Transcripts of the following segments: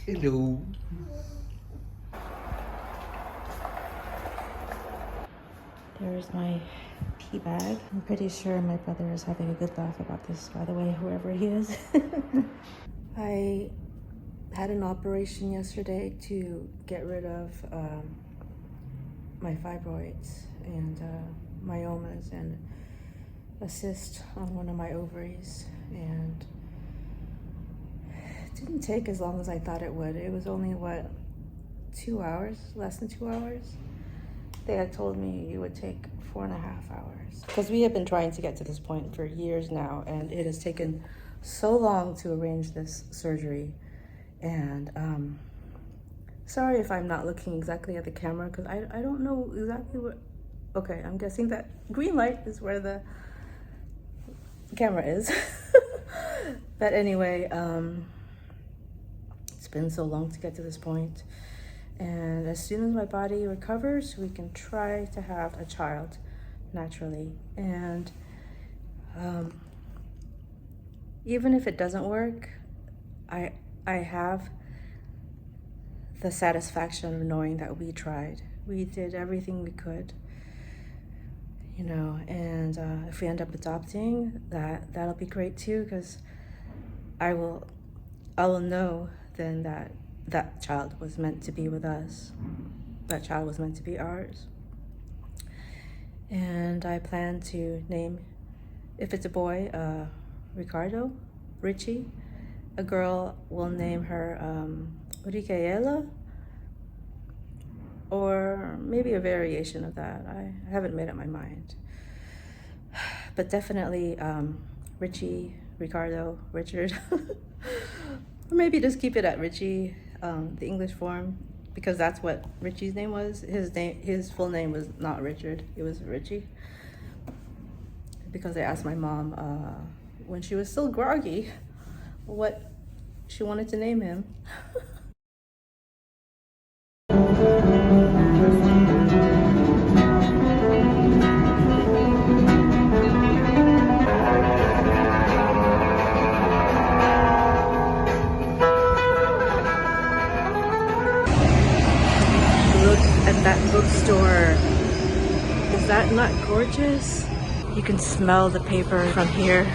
Hello. There's my pee bag. I'm pretty sure my brother is having a good laugh about this, by the way, whoever he is. I had an operation yesterday to get rid of my fibroids and myomas and a cyst on one of my ovaries. And it didn't take as long as I thought it would. It was only, 2 hours? Less than 2 hours? They had told me it would take 4.5 hours. Because we have been trying to get to this point for years now, and it has taken so long to arrange this surgery. And sorry if I'm not looking exactly at the camera, because I don't know exactly what... Okay, I'm guessing that green light is where the camera is. But anyway, it's been so long to get to this point. And as soon as my body recovers, we can try to have a child naturally. And even if it doesn't work, I have the satisfaction of knowing that we tried. We did everything we could, you know. And if we end up adopting, that'll be great too, because I will know then that child was meant to be with us. That child was meant to be ours. And I plan to name, if it's a boy, Ricardo, Richie. A girl, will name her Ricaela, or maybe a variation of that. I haven't made up my mind. But definitely Richie, Ricardo, Richard. Or maybe just keep it at Richie, the English form, because that's what Richie's name was. His full name was not Richard, it was Richie. Because I asked my mom when she was still groggy what she wanted to name him. At that bookstore. Is that not gorgeous? You can smell the paper from here.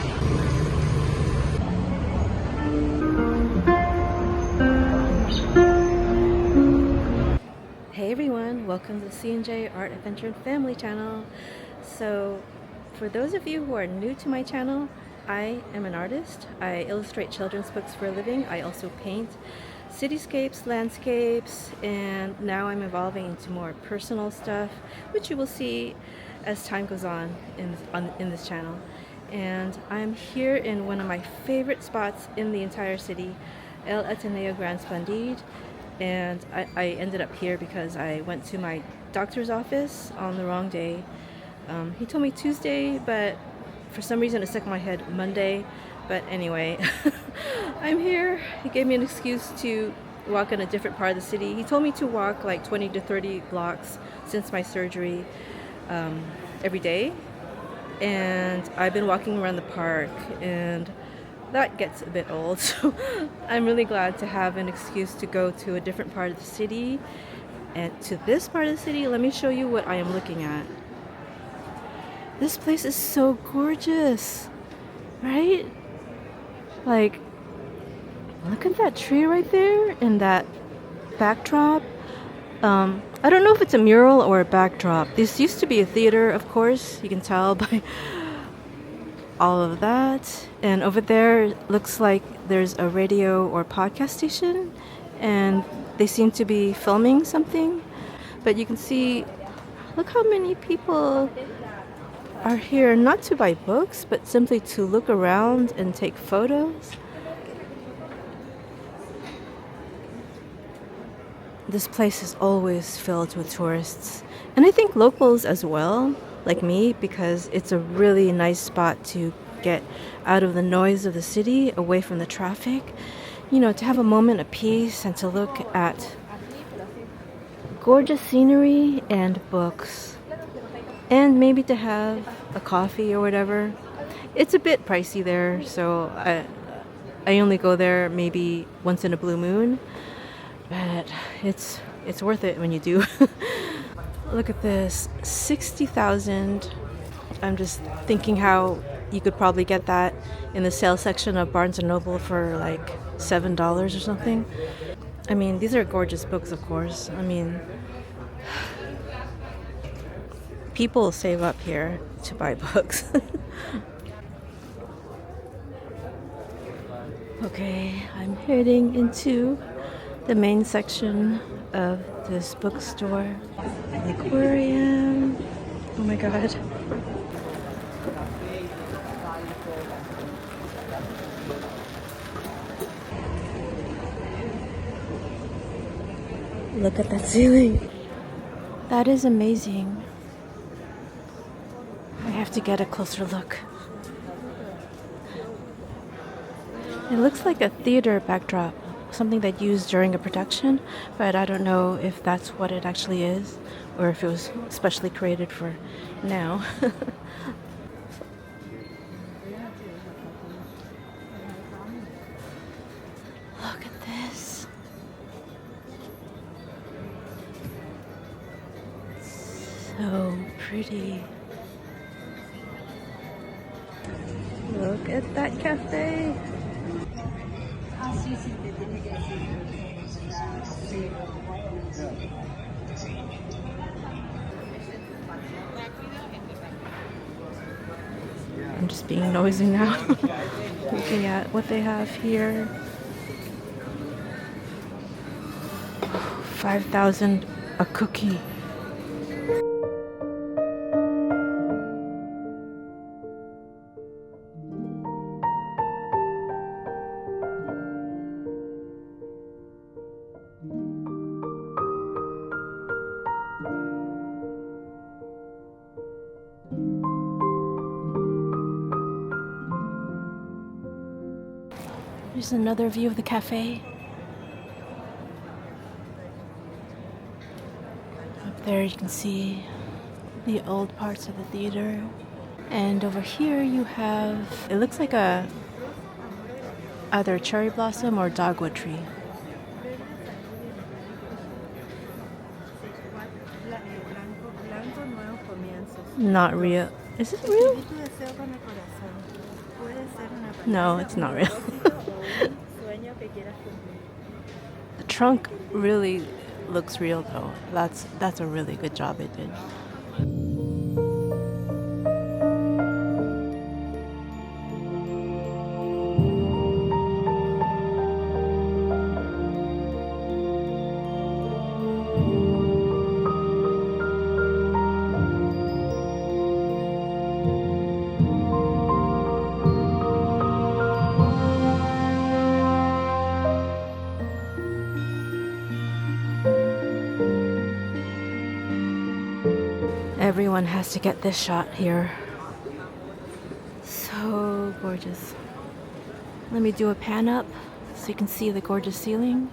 Hey everyone, welcome to the C&J Art Adventure and Family channel. So for those of you who are new to my channel, I am an artist. I illustrate children's books for a living. I also paint cityscapes, landscapes, and now I'm evolving into more personal stuff, which you will see as time goes on in this channel. And I'm here in one of my favorite spots in the entire city, El Ateneo Grand Splendid. And I ended up here because I went to my doctor's office on the wrong day. He told me Tuesday, but for some reason it stuck in my head Monday. But anyway, I'm here. He gave me an excuse to walk in a different part of the city. He told me to walk like 20 to 30 blocks since my surgery every day. And I've been walking around the park, and that gets a bit old. So I'm really glad to have an excuse to go to a different part of the city. And to this part of the city, let me show you what I am looking at. This place is so gorgeous, right? Like, look at that tree right there and that backdrop. I don't know if it's a mural or a backdrop. This used to be a theater, of course. You can tell by all of that. And over there looks like there's a radio or podcast station, and they seem to be filming something. But you can see, look how many people are here, not to buy books, but simply to look around and take photos. This place is always filled with tourists, and I think locals as well, like me, because it's a really nice spot to get out of the noise of the city, away from the traffic, you know, to have a moment of peace and to look at gorgeous scenery and books. And maybe to have a coffee or whatever. It's a bit pricey there, so I only go there maybe once in a blue moon. but it's worth it when you do. Look at this, 60,000. I'm just thinking how you could probably get that in the sale section of Barnes & Noble for like $7 or something. I mean, these are gorgeous books, of course. I mean, people save up here to buy books. Okay, I'm heading into the main section of this bookstore. Aquarium. Oh my god. Look at that ceiling. That is amazing. I have to get a closer look. It looks like a theater backdrop, something that used during a production, but I don't know if that's what it actually is or if it was specially created for now. Look at this. So pretty. Look at that cafe. I'm just being noisy now. Looking at what they have here. 5,000 a cookie. Here's another view of the cafe. Up there you can see the old parts of the theater. And over here you have, it looks like either a cherry blossom or dogwood tree. Not real. Is it real? No, it's not real. The trunk really looks real though. That's a really good job it did. Everyone has to get this shot here. So gorgeous. Let me do a pan up so you can see the gorgeous ceiling.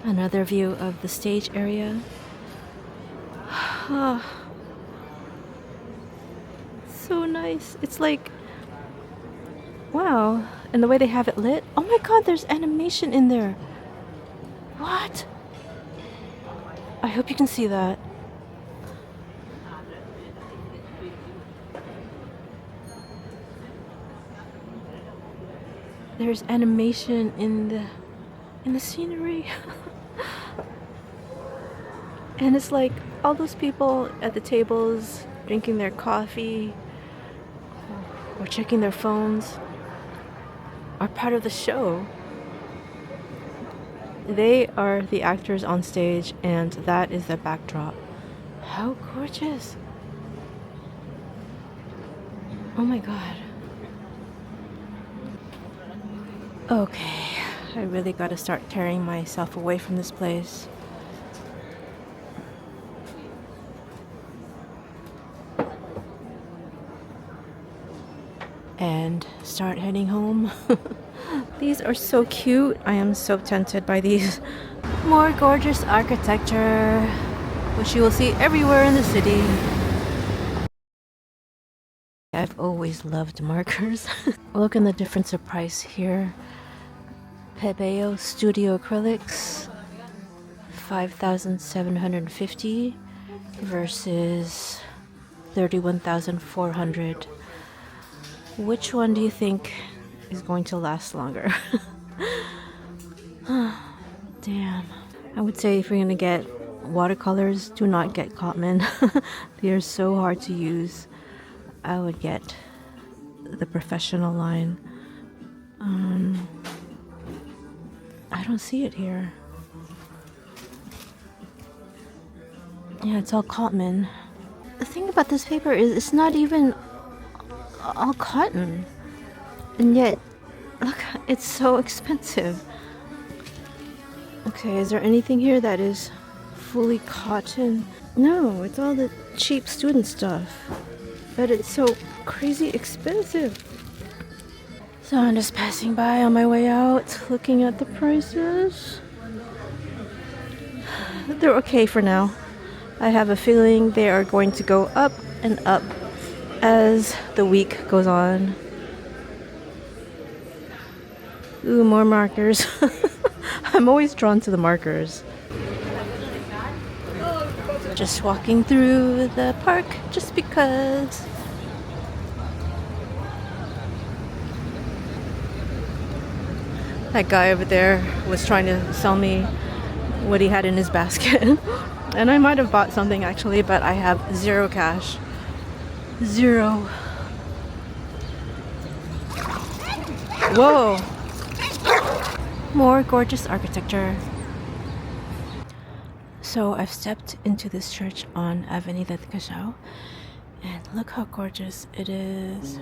Another view of the stage area. So nice. It's like, wow. And the way they have it lit. Oh my god, there's animation in there. What? I hope you can see that. There's animation in the scenery. And it's like all those people at the tables drinking their coffee or checking their phones are part of the show. They are the actors on stage, and that is the backdrop. How gorgeous. Oh my god. Okay, I really gotta start tearing myself away from this place. And start heading home. These are so cute. I am so tempted by these. More gorgeous architecture. which you will see everywhere in the city. I've always loved markers. Look at the difference of price here. Pebeo Studio Acrylics, 5,750 versus 31,400. Which one do you think is going to last longer? Damn. I would say if you're gonna get watercolors, do not get Cotman. They are so hard to use. I would get the professional line. I don't see it here. Yeah, it's all Cotman. The thing about this paper is it's not even all cotton. And yet, look, it's so expensive. Okay, is there anything here that is fully cotton? No, it's all the cheap student stuff. But it's so crazy expensive. So I'm just passing by on my way out, looking at the prices. They're okay for now. I have a feeling they are going to go up and up as the week goes on. Ooh, more markers. I'm always drawn to the markers. Just walking through the park just because. That guy over there was trying to sell me what he had in his basket. And I might have bought something actually, but I have zero cash. Zero. Whoa! More gorgeous architecture. So I've stepped into this church on Avenida de Cachao, and look how gorgeous it is.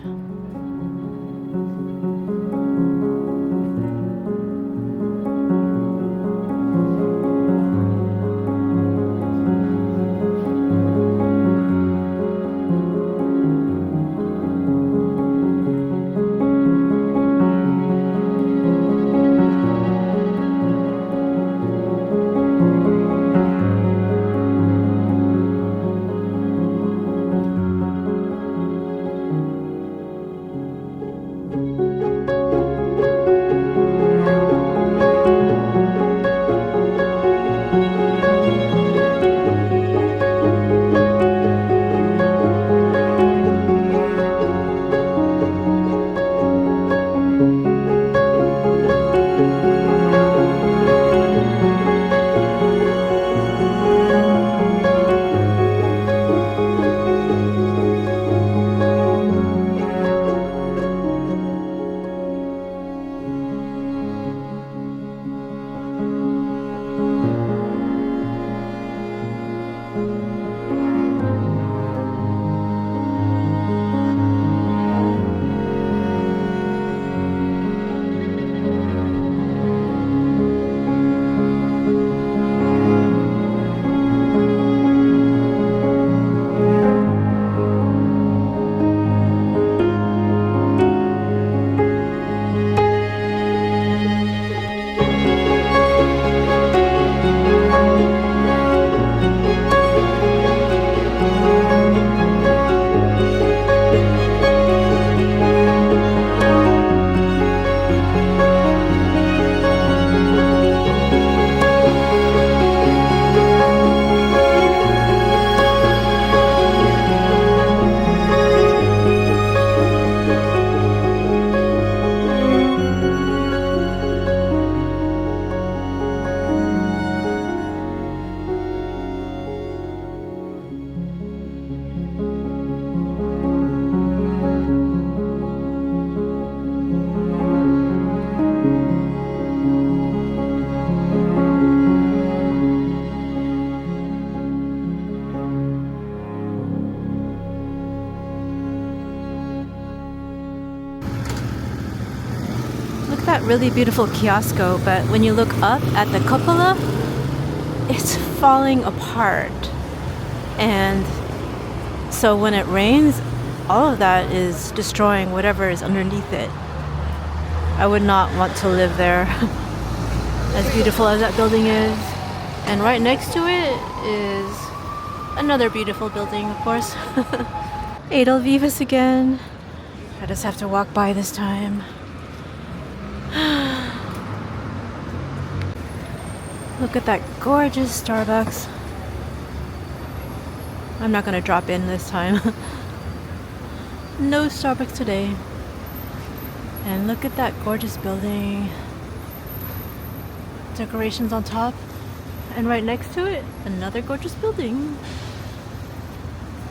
That really beautiful kiosco, but when you look up at the cupola, it's falling apart. And so when it rains, all of that is destroying whatever is underneath it. I would not want to live there. As beautiful as that building is. And right next to it is Another beautiful building, of course. Edelvives again. I just have to walk by this time. Look at that gorgeous Starbucks. I'm not gonna drop in this time. No Starbucks today. And look at that gorgeous building. Decorations on top. And right next to it, another gorgeous building.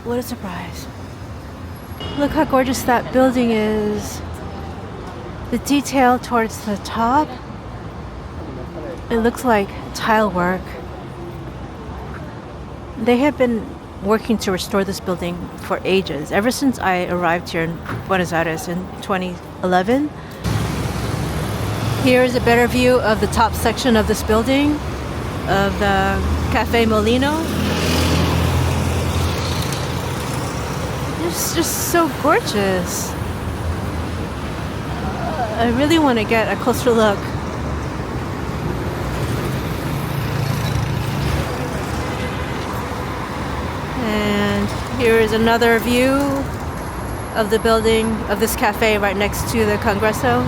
What a surprise. Look how gorgeous that building is. The detail towards the top. It looks like tile work. They have been working to restore this building for ages, ever since I arrived here in Buenos Aires in 2011. Here is a better view of the top section of this building, of the Cafe Molino. It's just so gorgeous. I really want to get a closer look. And here is another view of the building of this cafe right next to the Congreso.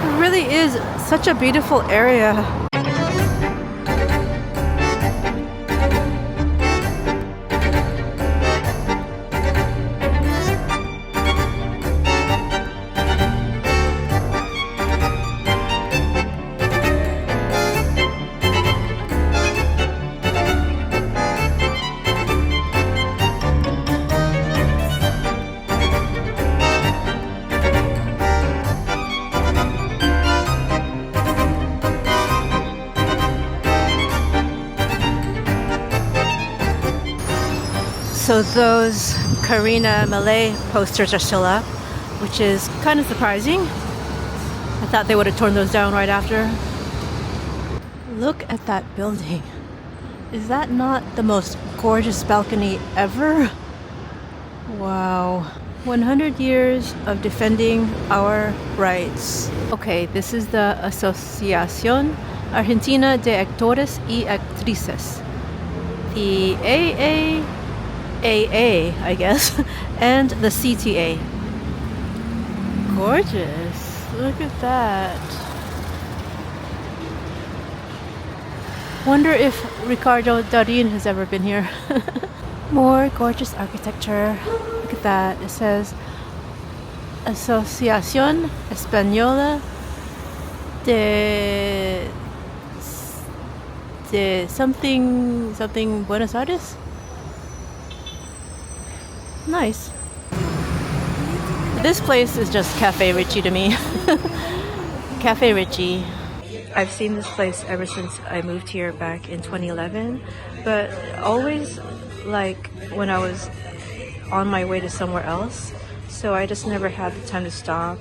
It really is such a beautiful area. So those Karina Malay posters are still up, which is kind of surprising. I thought they would have torn those down right after. Look at that building. Is that not the most gorgeous balcony ever? Wow. 100 years of defending our rights. Okay, this is the Asociación Argentina de Actores y Actrices. The AA, I guess, and the CTA. Gorgeous. Look at that. Wonder if Ricardo Darín has ever been here. More gorgeous architecture. Look at that. It says Asociación Española de something Buenos Aires. Nice. This place is just Cafe Richie to me. Cafe Richie. I've seen this place ever since I moved here back in 2011, but always like when I was on my way to somewhere else, so I just never had the time to stop.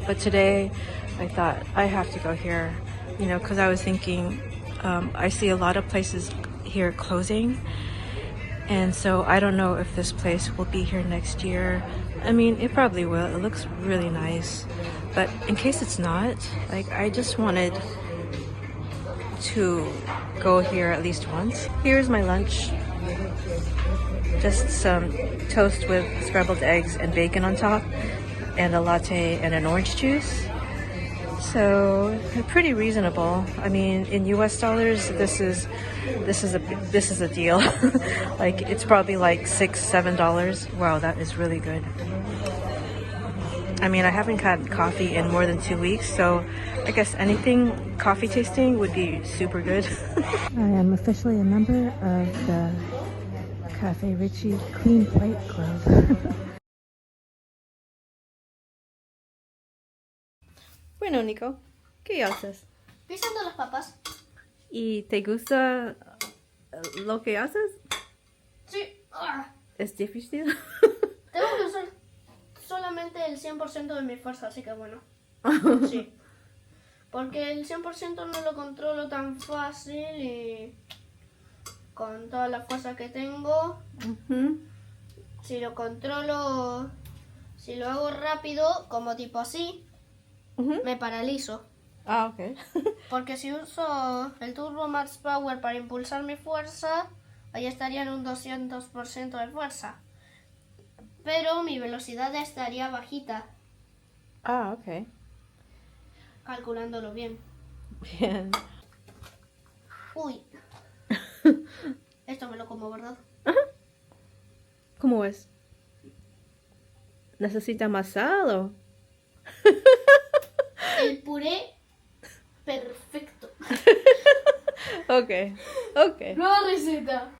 But today I thought I have to go here, you know, because I was thinking I see a lot of places here closing. And so I don't know if this place will be here next year. I mean, it probably will. It looks really nice. But in case it's not, like, I just wanted to go here at least once. Here's my lunch. Just some toast with scrambled eggs and bacon on top, and a latte and an orange juice. So pretty reasonable. I mean, in US dollars, this is a deal. Like, it's probably like $6-7. Wow, that is really good. I mean, I haven't had coffee in more than 2 weeks, so I guess anything coffee tasting would be super good. I am officially a member of the Cafe Richie Clean Plate Club. Bueno, Nico, ¿qué haces? Pisando las papas. ¿Y te gusta lo que haces? Sí. ¿Es difícil? Tengo que usar solamente el 100% de mi fuerza, así que bueno. Sí. Porque el 100% no lo controlo tan fácil y con toda la fuerza que tengo, si lo controlo, si lo hago rápido, como tipo así, me paralizo. Ah, ok. Porque si uso el Turbo Max Power para impulsar mi fuerza, ahí estaría en un 200% de fuerza. Pero mi velocidad estaría bajita, Ah, ok. calculándolo bien. Bien. Uy, esto me lo como, ¿verdad? ¿Cómo es? ¿Necesita más sal o? El puré perfecto. Ok, ok. Nueva receta.